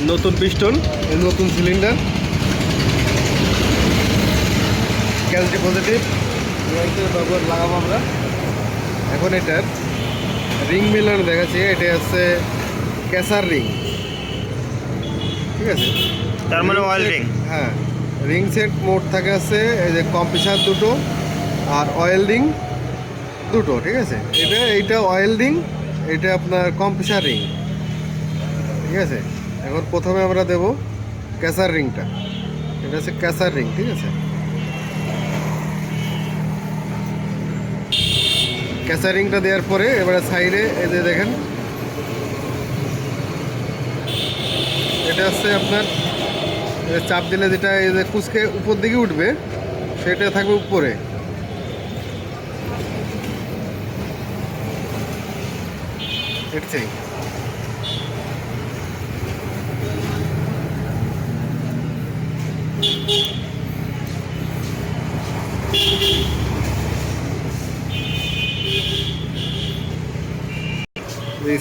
নতুন পিস্টন, নতুন cylinder, gas ডিপোজিটিভ ব্যবহার লাগাবো আমরা। এখন এটার রিং মিলানো দেখাচ্ছি। এটা হচ্ছে ক্যাসার রিং, ঠিক আছে? তার মানে অয়েল রিং। হ্যাঁ, রিং সেট মোট থাকে আছে এই যে কম্প্রেসার দুটো আর অয়েল রিং দুটো, ঠিক আছে? এইটা অয়েল রিং, এটা আপনার কম্প্রেসার রিং, ঠিক আছে? এখন প্রথমে আমরা দেব ক্যাসার রিংটা। এটা হচ্ছে ক্যাসার রিং, ঠিক আছে? ক্যাসার রিংটা দেওয়ার পরে এবারে সাইডে এই যে দেখেন, এটা হচ্ছে আপনার চাপ দিলে যেটা এই যে কুচকে উপর দিকে উঠবে সেটা থাকবে উপরে। এটাই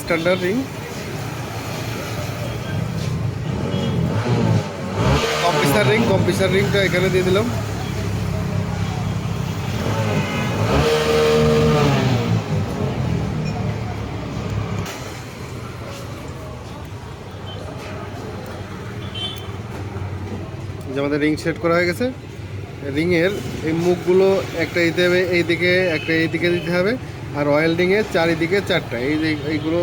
স্ট্যান্ডার্ড রিং। কম্প্রেসার রিংটা এখানে দিয়ে দিলাম। যে আমাদের রিং সেট করা হয়ে গেছে। রিংয়ের এই মুখগুলো একটা দিতে হবে এইদিকে, একটা এইদিকে দিতে হবে, আর অয়েল রিংয়ের চারিদিকে চারটা, এই যে এইগুলো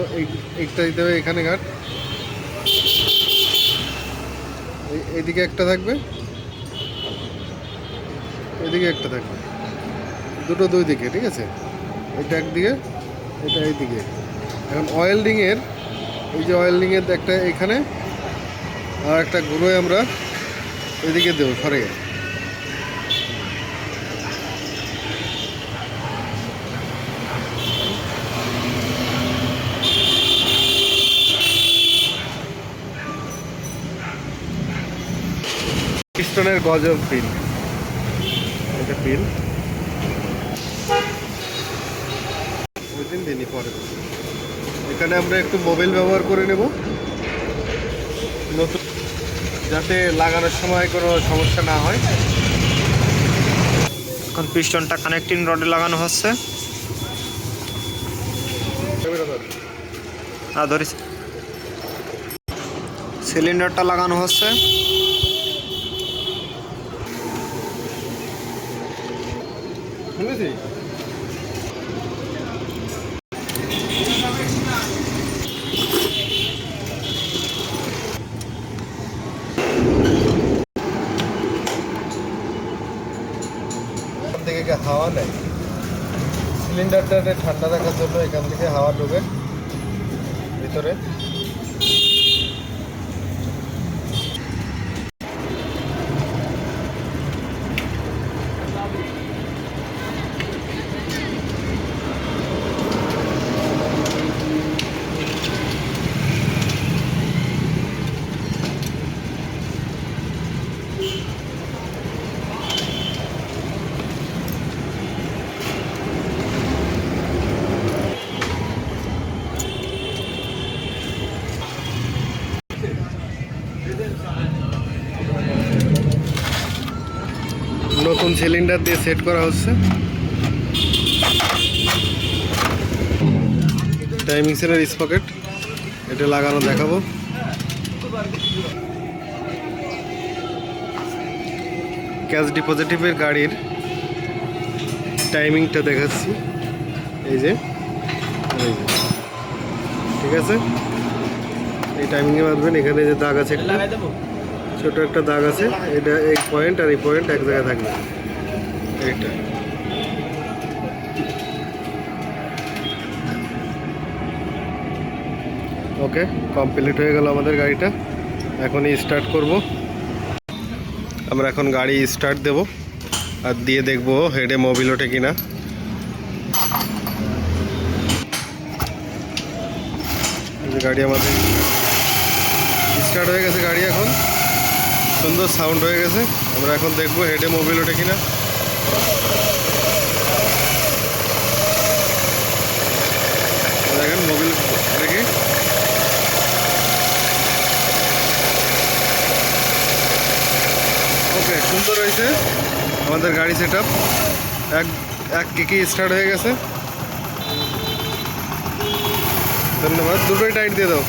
একটা দিতে হবে এখানে ঘাট, এইদিকে একটা থাকবে, এদিকে একটা থাকবে, দুটো দুই দিকে, ঠিক আছে? এটা একদিকে, এটা এইদিকে। এখন অয়েল রিংয়ের এই যে অয়েল রিংয়ের একটা এখানে আর একটা ঘুরোয় আমরা এদিকে দেবো সরে। পিস্টনের গজব পিন, এটা পিন ওই দিন দিনই পরে। এখানে আমরা একটু মোবিল ব্যবহার করে নেব নতুন, যাতে লাগানোর সময় কোনো সমস্যা না হয়। এখন পিস্টনটা কানেক্টিং রডে লাগানো হচ্ছে। ধরিস, সিলিন্ডারটা লাগানো হচ্ছে। বুঝেছি? থেকে হাওয়া নেই, সিলিন্ডারটা ঠান্ডা রাখার জন্য এখান থেকে হাওয়া ঢোকে ভিতরে। নতুন সিলিন্ডার দিয়ে সেট করা হচ্ছে। টাইমিং সেলের স্পকেট এটা লাগানো দেখাবো। গ্যাস ডিপোজিটিভের গাড়ির টাইমিংটা দেখাচ্ছি, এই যে ঠিক আছে? এই টাইমিংয়ে বাঁধবেন। এখানে যে দাগ আছে, একটা ছোট একটা দাগ আছে, এটা এই পয়েন্ট আর এই পয়েন্ট এক জায়গায় থাকবে। এইটা ওকে, কমপ্লিট হয়ে গেল আমাদের গাড়িটা। এখন স্টার্ট করব আমরা। এখন গাড়ি স্টার্ট দেব আর দিয়ে দেখব হেডে মোবিল ওঠে কিনা। গাড়ি আমাদের স্টার্ট হয়ে গেছে। গাড়ি এখন সুন্দর সাউন্ড হয়ে গেছে। আমরা এখন দেখব হেডে মোবিল ওঠে কিনা। দেখেন মোবিল দেখি সুন্দর হয়েছে আমাদের গাড়ি সেট আপ। এক কিকি স্টার্ট হয়ে গেছে। ধন্যবাদ, দুটোই টাইট দিয়ে দাও।